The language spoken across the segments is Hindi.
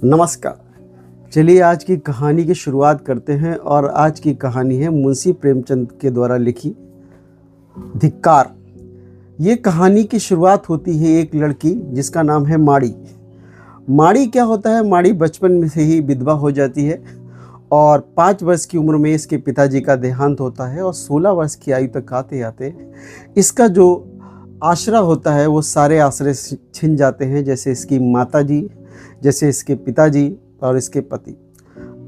नमस्कार। चलिए आज की कहानी की शुरुआत करते हैं और आज की कहानी है मुंशी प्रेमचंद के द्वारा लिखी धिक्कार। ये कहानी की शुरुआत होती है एक लड़की जिसका नाम है माड़ी। माड़ी क्या होता है, माड़ी बचपन में से ही विधवा हो जाती है और 5 वर्ष की उम्र में इसके पिताजी का देहांत होता है और 16 वर्ष की आयु तक आते आते इसका जो आश्रय होता है वो सारे आश्रय छिन जाते हैं, जैसे इसकी माताजी, जैसे इसके पिताजी और इसके पति।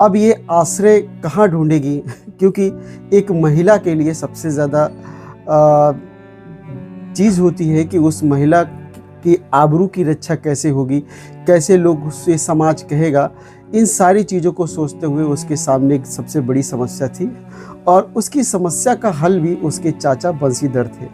अब ये आश्रय कहाँ ढूंढेगी, क्योंकि एक महिला के लिए सबसे ज़्यादा चीज़ होती है कि उस महिला की आबरू की रक्षा कैसे होगी, कैसे लोग उससे समाज कहेगा। इन सारी चीज़ों को सोचते हुए उसके सामने एक सबसे बड़ी समस्या थी और उसकी समस्या का हल भी उसके चाचा बंसीधर थे।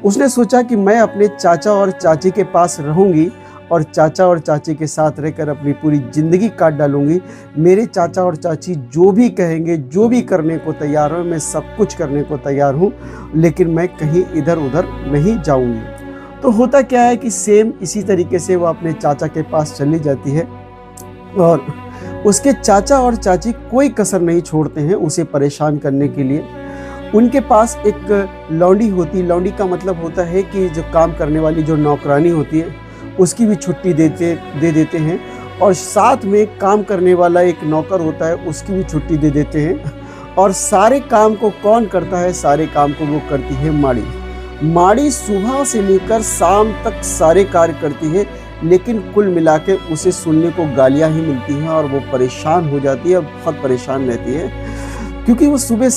उसने सोचा कि मैं अपने चाचा और चाची के पास रहूँगी और चाचा और चाची के साथ रहकर अपनी पूरी ज़िंदगी काट डालूंगी। मेरे चाचा और चाची जो भी कहेंगे, जो भी करने को तैयार हो, मैं सब कुछ करने को तैयार हूँ, लेकिन मैं कहीं इधर उधर नहीं जाऊंगी। तो होता क्या है कि सेम इसी तरीके से वो अपने चाचा के पास चली जाती है और उसके चाचा और चाची कोई कसर नहीं छोड़ते हैं उसे परेशान करने के लिए। उनके पास एक लौंडी होती, लौंडी का मतलब होता है कि जो काम करने वाली जो नौकरानी होती है उसकी भी छुट्टी दे देते हैं और साथ में काम करने वाला एक नौकर होता है उसकी भी छुट्टी दे देते हैं। और सारे काम को कौन करता है, सारे काम को वो करती है माड़ी। माड़ी सुबह से लेकर शाम तक सारे कार्य करती है, लेकिन कुल मिला के उसे सुनने को गालियाँ ही मिलती हैं और वो परेशान हो जाती है, बहुत परेशान रहती है, क्योंकि वो सुबह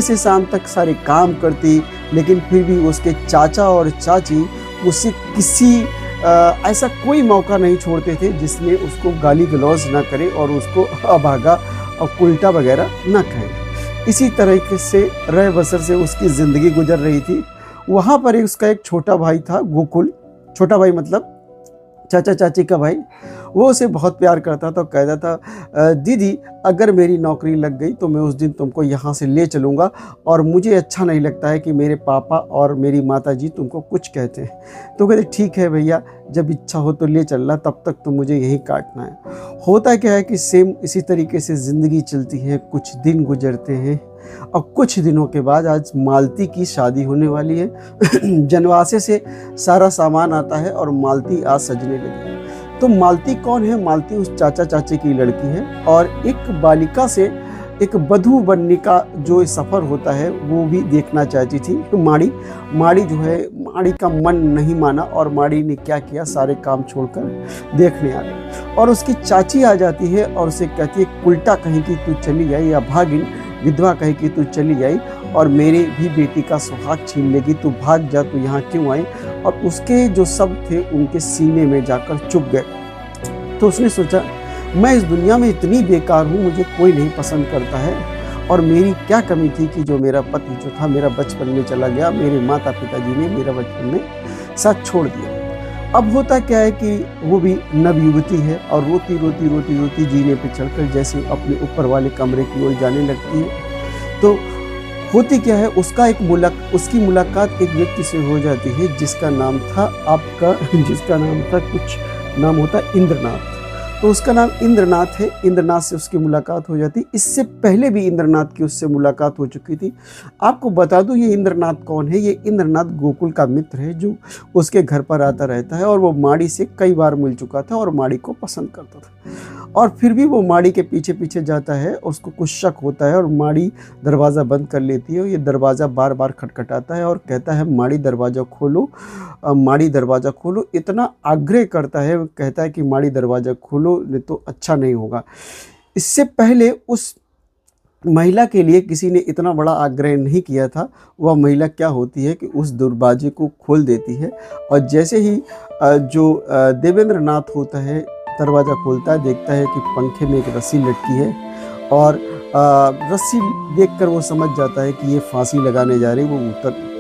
से शाम तक सारे काम करती, लेकिन फिर भी उसके चाचा और चाची उससे किसी ऐसा कोई मौका नहीं छोड़ते थे जिसमें उसको गाली गलौज ना करे और उसको अभागा और उल्टा वगैरह ना कहे। इसी तरीके से रह बसर से उसकी ज़िंदगी गुजर रही थी। वहाँ पर उसका एक छोटा भाई था, गोकुल। छोटा भाई मतलब चाचा चाची का भाई। वो उसे बहुत प्यार करता था, कहता था दीदी अगर मेरी नौकरी लग गई तो मैं उस दिन तुमको यहाँ से ले चलूँगा और मुझे अच्छा नहीं लगता है कि मेरे पापा और मेरी माताजी तुमको कुछ कहते हैं। तो कहते ठीक है भैया, जब इच्छा हो तो ले चलना, तब तक तो मुझे यहीं काटना है। होता क्या है कि सेम इसी तरीके से ज़िंदगी चलती है, कुछ दिन गुजरते हैं और कुछ दिनों के बाद आज मालती की शादी होने वाली है। जनवासे से सारा सामान आता है और मालती आज सजने लगी। तो मालती कौन है? मालती उस चाचा चाची की लड़की है और एक बालिका से एक बधू बनने का जो सफ़र होता है वो भी देखना चाहती थी। तो माड़ी जो है, माड़ी का मन नहीं माना और माड़ी ने क्या किया, सारे काम छोड़कर देखने आ गई और उसकी चाची आ जाती है और उसे कहती है उल्टा कहीं कि तू चली आई, या भागिन विधवा कहे कि तू चली आई और मेरी भी बेटी का सुहाग छीन लेगी, तू भाग जा, तू यहाँ क्यों आई। और उसके जो शब्द थे उनके सीने में जाकर चुभ गए। तो उसने सोचा मैं इस दुनिया में इतनी बेकार हूँ, मुझे कोई नहीं पसंद करता है और मेरी क्या कमी थी कि जो मेरा पति जो था मेरा बचपन में चला गया, मेरे माता पिताजी ने मेरा बचपन में साथ छोड़ दिया। अब होता क्या है कि वो भी नवयुवती है और रोती रोती रोती रोती जीने पे चढ़कर जैसे अपने ऊपर वाले कमरे की ओर जाने लगती है। तो होती क्या है, उसकी मुलाकात एक व्यक्ति से हो जाती है जिसका नाम था कुछ नाम होता इंद्रनाथ। तो उसका नाम इंद्रनाथ है। इंद्रनाथ से उसकी मुलाकात हो जाती। इससे पहले भी इंद्रनाथ की उससे मुलाकात हो चुकी थी। आपको बता दूं ये इंद्रनाथ कौन है। ये इंद्रनाथ गोकुल का मित्र है जो उसके घर पर आता रहता है और वो माड़ी से कई बार मिल चुका था और माड़ी को पसंद करता था। और फिर भी वो माड़ी के पीछे पीछे जाता है, उसको कुछ शक होता है और माड़ी दरवाज़ा बंद कर लेती है। ये दरवाज़ा बार बार खटखटाता है और कहता है माड़ी दरवाज़ा खोलो, माड़ी दरवाज़ा खोलो। इतना आग्रह करता है, कहता है कि माड़ी दरवाज़ा खोलो नहीं तो अच्छा नहीं होगा। इससे पहले उस महिला के लिए किसी ने इतना बड़ा आग्रह नहीं किया था। वह महिला क्या होती है कि उस दरवाजे को खोल देती है और जैसे ही जो देवेंद्र नाथ होता है दरवाज़ा खोलता है, देखता है कि पंखे में एक रस्सी लटकी है और रस्सी देखकर वो समझ जाता है कि ये फांसी लगाने जा रही। वो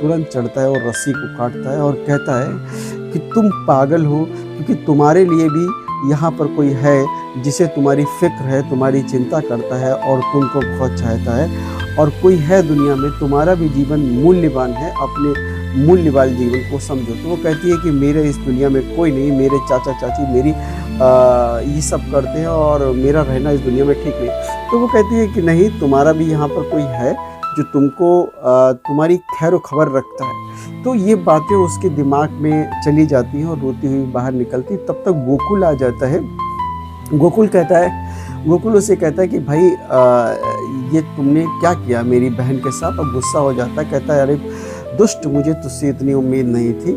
तुरंत चढ़ता है और रस्सी को काटता है और कहता है कि तुम पागल हो, क्योंकि तुम्हारे लिए भी यहाँ पर कोई है जिसे तुम्हारी फिक्र है, तुम्हारी चिंता करता है और तुमको बहुत चाहता है और कोई है दुनिया में, तुम्हारा भी जीवन मूल्यवान है, अपने मूल्य वाले जीवन को समझो। तो वो कहती है कि मेरे इस दुनिया में कोई नहीं, मेरे चाचा चाची मेरी ये सब करते हैं और मेरा रहना इस दुनिया में ठीक नहीं। तो वो कहती है कि नहीं, तुम्हारा भी यहाँ पर कोई है जो तुमको तुम्हारी खैर खबर रखता है। तो ये बातें उसके दिमाग में चली जाती हैं और रोती हुई बाहर निकलती। तब तक गोकुल आ जाता है। गोकुल उसे कहता है कि भाई ये तुमने क्या किया मेरी बहन के साथ। अब गुस्सा हो जाता है, कहता है अरे दुष्ट, मुझे तुझसे इतनी उम्मीद नहीं थी।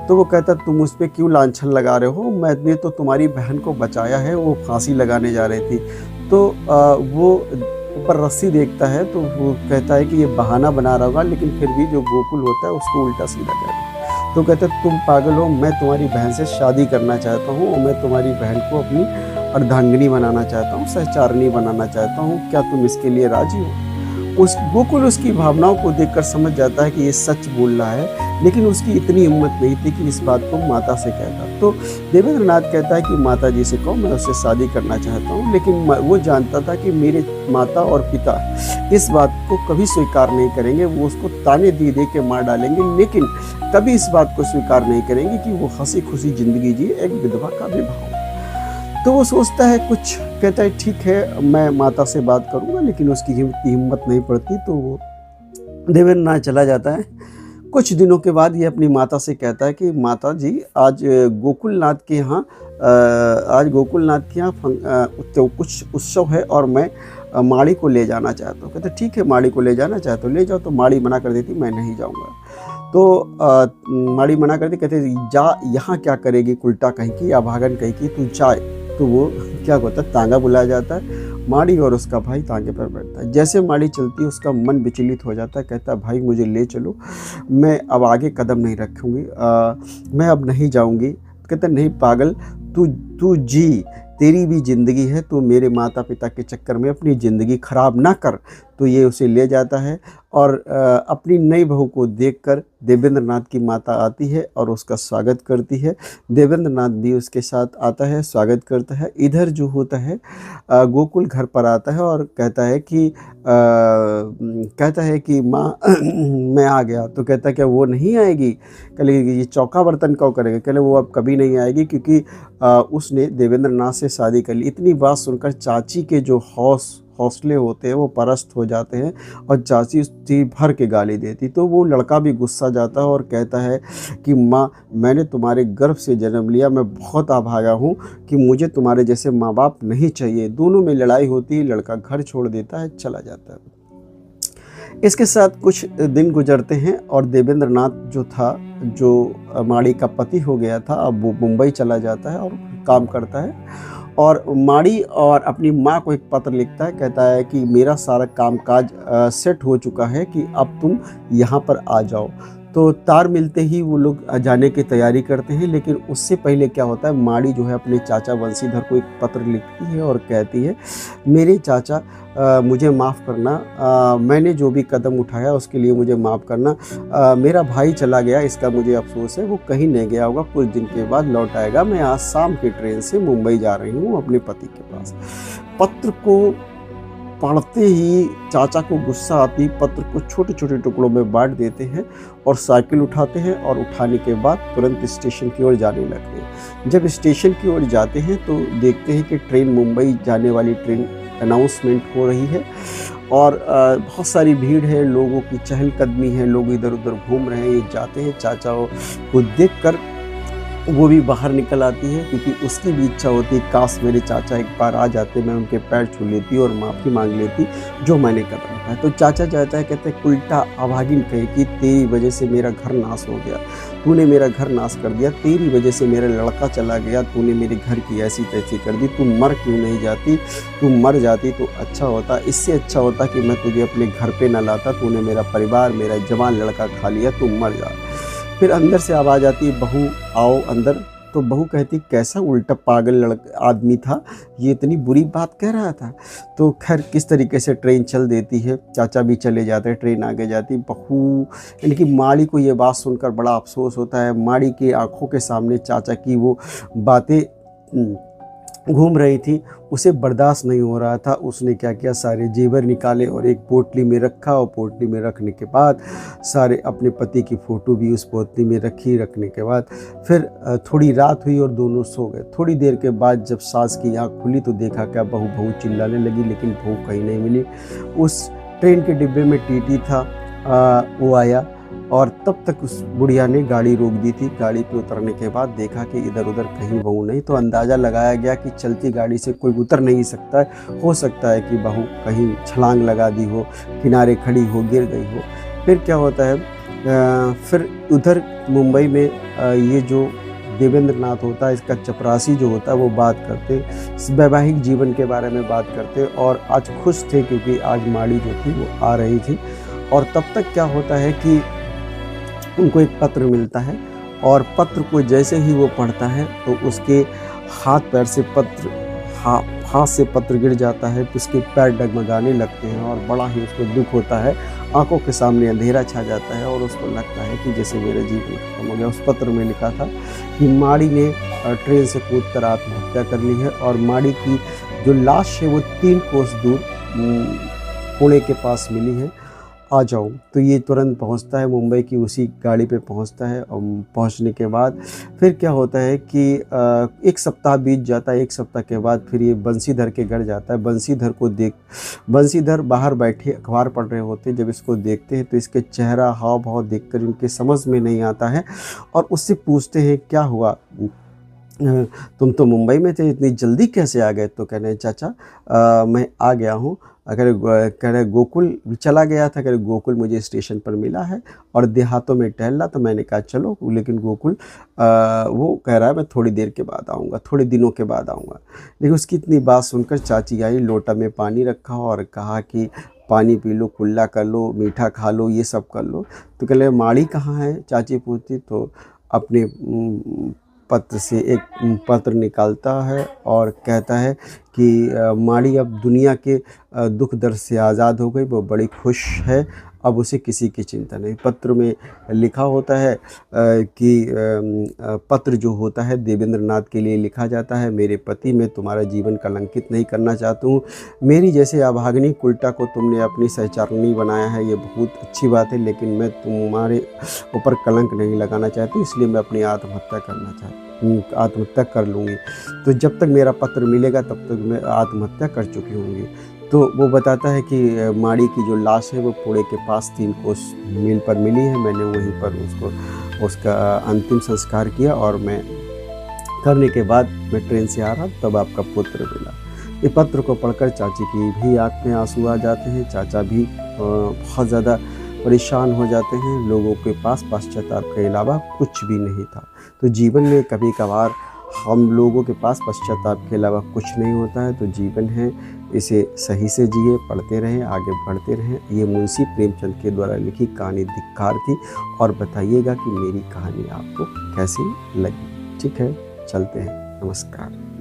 तो वो कहता तुम उस पर क्यों लांछन लगा रहे हो, मैंने तो तुम्हारी बहन को बचाया है, वो फांसी लगाने जा रही थी। तो वो ऊपर रस्सी देखता है तो वो कहता है कि ये बहाना बना रहा होगा, लेकिन फिर भी जो गोकुल होता है उसको उल्टा सीधा कहता है। तो कहता है तुम पागल हो, मैं तुम्हारी बहन से शादी करना चाहता हूँ और मैं तुम्हारी बहन को अपनी अर्धांगिनी बनाना चाहता हूँ, सहचारनी बनाना चाहता हूँ, क्या तुम इसके लिए राजी हो। उस गोकुल उसकी भावनाओं को देखकर समझ जाता है कि ये सच बोल रहा है, लेकिन उसकी इतनी हिम्मत नहीं थी कि इस बात को माता से कहता। तो देवेंद्रनाथ कहता है कि माता जी से कहो मैं उससे शादी करना चाहता हूँ। लेकिन वो जानता था कि मेरे माता और पिता इस बात को कभी स्वीकार नहीं करेंगे, वो उसको ताने दे के मार डालेंगे, लेकिन कभी इस बात को स्वीकार नहीं करेंगे कि वो हंसी खुशी जिंदगी जिए, एक विधवा का विवाह। तो वो सोचता है कुछ, कहता है ठीक है मैं माता से बात करूंगा, लेकिन उसकी हिम्मत नहीं पड़ती। तो वो देवेंद्रनाथ चला जाता है। कुछ दिनों के बाद ये अपनी माता से कहता है कि माता जी आज गोकुलनाथ के यहाँ कुछ उत्सव है और मैं माड़ी को ले जाना चाहता हूँ। कहते ठीक है माड़ी को ले जाना चाहता हूँ, ले जाओ। तो माड़ी मना कर देती, मैं नहीं जाऊँगा। तो माड़ी मना करती, कहते जा, यहाँ क्या करेगी उल्टा कहीं की या भागन कहीं की, तू जाए। तो वो क्या होता है, तांगा बुलाया जाता है। माड़ी और उसका भाई तांगे पर बैठता है। जैसे माड़ी चलती है उसका मन विचलित हो जाता है, कहता है भाई मुझे ले चलो, मैं अब आगे कदम नहीं रखूँगी, मैं अब नहीं जाऊँगी। कहता नहीं पागल, तू जी, तेरी भी ज़िंदगी है, तो मेरे माता पिता के चक्कर में अपनी ज़िंदगी ख़राब ना कर। तो ये उसे ले जाता है और अपनी नई बहू को देखकर देवेंद्रनाथ की माता आती है और उसका स्वागत करती है। देवेंद्रनाथ भी उसके साथ आता है, स्वागत करता है। इधर जो होता है गोकुल घर पर आता है और कहता है कि माँ मैं आ गया। तो कहता है क्या वो नहीं आएगी? कहे ये चौका बर्तन क्यों करेगा? कहे वो अब कभी नहीं आएगी, क्योंकि उसने देवेंद्रनाथ से शादी कर ली। इतनी बात सुनकर चाची के जो हौसले होते हैं वो परस्त हो जाते हैं और चाची उसकी भर के गाली देती। तो वो लड़का भी गुस्सा जाता है और कहता है कि माँ मैंने तुम्हारे गर्भ से जन्म लिया, मैं बहुत अभागा हूँ कि मुझे तुम्हारे जैसे माँ बाप नहीं चाहिए। दोनों में लड़ाई होती है, लड़का घर छोड़ देता है, चला जाता है। इसके साथ कुछ दिन गुजरते हैं और देवेंद्रनाथ जो था, जो माड़ी का पति हो गया था, अब वो मुंबई चला जाता है और काम करता है। और माड़ी और अपनी माँ को एक पत्र लिखता है, कहता है कि मेरा सारा कामकाज सेट हो चुका है कि अब तुम यहाँ पर आ जाओ। तो तार मिलते ही वो लोग जाने की तैयारी करते हैं, लेकिन उससे पहले क्या होता है, माड़ी जो है अपने चाचा वंशीधर को एक पत्र लिखती है और कहती है मेरे चाचा मुझे माफ़ करना, मैंने जो भी कदम उठाया उसके लिए मुझे माफ़ करना। मेरा भाई चला गया, इसका मुझे अफसोस है, वो कहीं नहीं गया होगा, कुछ दिन के बाद लौट आएगा। मैं आज शाम की ट्रेन से मुंबई जा रही हूँ अपने पति के पास। पत्र को पढ़ते ही चाचा को गुस्सा आती, पत्र को छोटे छोटे टुकड़ों में बांट देते हैं और साइकिल उठाते हैं और उठाने के बाद तुरंत स्टेशन की ओर जाने लगते हैं। जब स्टेशन की ओर जाते हैं तो देखते हैं कि ट्रेन, मुंबई जाने वाली ट्रेन अनाउंसमेंट हो रही है और बहुत सारी भीड़ है, लोगों की चहलकदमी है, लोग इधर उधर घूम रहे हैं। ये जाते हैं, चाचा को देखकर वो भी बाहर निकल आती है, क्योंकि उसकी भी इच्छा होती है काश मेरे चाचा एक बार आ जाते, मैं उनके पैर छू लेती और माफ़ी मांग लेती जो मैंने कदम उठाया। तो चाचा जाता है, कहते हैं उल्टा अभागिन कहे कि तेरी वजह से मेरा घर नाश हो गया, तूने मेरा घर नाश कर दिया, तेरी वजह से मेरा लड़का चला गया, तूने मेरे घर की ऐसी तैसी कर दी, तू मर क्यों नहीं जाती? तू मर जाती तो अच्छा होता, इससे अच्छा होता कि मैं तुझे अपने घर पे ना लाता, तूने मेरा परिवार, मेरा जवान लड़का खा लिया, तू मर जा। फिर अंदर से आवाज़ आती है बहू आओ अंदर। तो बहू कहती कैसा उल्टा पागल आदमी था, ये इतनी बुरी बात कह रहा था। तो खैर किस तरीके से ट्रेन चल देती है, चाचा भी चले जाते हैं, ट्रेन आगे जाती। बहू यानी कि माड़ी को ये बात सुनकर बड़ा अफसोस होता है। माड़ी की आंखों के सामने चाचा की वो बातें घूम रही थी, उसे बर्दाश्त नहीं हो रहा था। उसने क्या किया, सारे जेवर निकाले और एक पोटली में रखा, और पोटली में रखने के बाद सारे अपने पति की फ़ोटो भी उस पोटली में रखी। रखने के बाद फिर थोड़ी रात हुई और दोनों सो गए। थोड़ी देर के बाद जब सास की आँख खुली तो देखा क्या, बहू बहू चिल्लाने लगी, लेकिन बहू कहीं नहीं मिली। उस ट्रेन के डिब्बे में टीटी था, वो आया और तब तक उस बुढ़िया ने गाड़ी रोक दी थी। गाड़ी पे उतरने के बाद देखा कि इधर उधर कहीं बहू नहीं, तो अंदाज़ा लगाया गया कि चलती गाड़ी से कोई उतर नहीं सकता है, हो सकता है कि बहू कहीं छलांग लगा दी हो, किनारे खड़ी हो, गिर गई हो। फिर क्या होता है, फिर उधर मुंबई में ये जो देवेंद्र नाथ होता है, इसका चपरासी जो होता है, वो बात करते, वैवाहिक जीवन के बारे में बात करते, और आज खुश थे क्योंकि आज माड़ी जो थी वो आ रही थी। और तब तक क्या होता है कि उनको एक पत्र मिलता है, और पत्र को जैसे ही वो पढ़ता है तो उसके हाथ पैर से हाथ से पत्र गिर जाता है, तो उसके पैर डगमगाने लगते हैं और बड़ा ही उसको दुख होता है। आंखों के सामने अंधेरा छा जाता है और उसको लगता है कि जैसे मेरा जीवन खत्म हो गया। उस पत्र में लिखा था कि माड़ी ने ट्रेन से कूदकर आत्महत्या कर ली है, और माड़ी की जो लाश है वो 3 कोस दूर पुणे के पास मिली है, आ जाओ। तो ये तुरंत पहुंचता है मुंबई की उसी गाड़ी पे पहुंचता है, और पहुंचने के बाद फिर क्या होता है कि 1 सप्ताह बीत जाता है। 1 सप्ताह के बाद फिर ये बंसीधर के घर जाता है। बंसीधर बाहर बैठे अखबार पढ़ रहे होते हैं। जब इसको देखते हैं तो इसके चेहरा हाव भाव देखकर इनके समझ में नहीं आता है, और उससे पूछते हैं क्या हुआ, तुम तो मुंबई में थे, इतनी जल्दी कैसे आ गए? तो कह रहे हैं चाचा मैं आ गया हूँ। कह रहे गोकुल भी चला गया था। कह रहे गोकुल मुझे स्टेशन पर मिला है और देहातों में टहल रहा, तो मैंने कहा चलो, लेकिन गोकुल वो कह रहा है मैं थोड़ी देर के बाद आऊँगा, थोड़े दिनों के बाद आऊँगा। लेकिन उसकी इतनी बात सुनकर चाची आई, लोटा में पानी रखा और कहा कि पानी पी लो, कुल्ला कर लो, मीठा खा लो, ये सब कर लो। तो कह रहे माड़ी कहाँ है, चाची पूछती। तो अपने पत्र से एक पत्र निकालता है और कहता है कि माड़ी अब दुनिया के दुख दर्द से आज़ाद हो गई, वो बड़ी खुश है, अब उसे किसी की चिंता नहीं। पत्र में लिखा होता है कि पत्र जो होता है देवेंद्र नाथ के लिए लिखा जाता है, मेरे पति, मैं तुम्हारा जीवन कलंकित नहीं करना चाहता हूँ। मेरी जैसे अभागिनी कुल्टा को तुमने अपनी सहचरणी बनाया है, ये बहुत अच्छी बात है, लेकिन मैं तुम्हारे ऊपर कलंक नहीं लगाना चाहती, इसलिए मैं अपनी आत्महत्या कर लूँगी। तो जब तक मेरा पत्र मिलेगा तब तक मैं आत्महत्या कर चुकी होंगी। तो वो बताता है कि माड़ी की जो लाश है वो पुणे के पास 3 कोस मील पर मिली है। मैंने वहीं पर उसका अंतिम संस्कार किया, और मैं करने के बाद मैं ट्रेन से आ रहा तब आपका पुत्र मिला। ये पत्र को पढ़कर चाची की भी आँख में आंसू आ जाते हैं। चाचा भी बहुत ज़्यादा परेशान हो जाते हैं। लोगों के पास पश्चाताप के अलावा कुछ भी नहीं था। तो जीवन में कभी कभार हम लोगों के पास पश्चाताप के अलावा कुछ नहीं होता है। तो जीवन है, इसे सही से जिए, पढ़ते रहें, आगे बढ़ते रहें। ये मुंशी प्रेमचंद के द्वारा लिखी कहानी धिक्कार थी, और बताइएगा कि मेरी कहानी आपको कैसी लगी। ठीक है, चलते हैं, नमस्कार।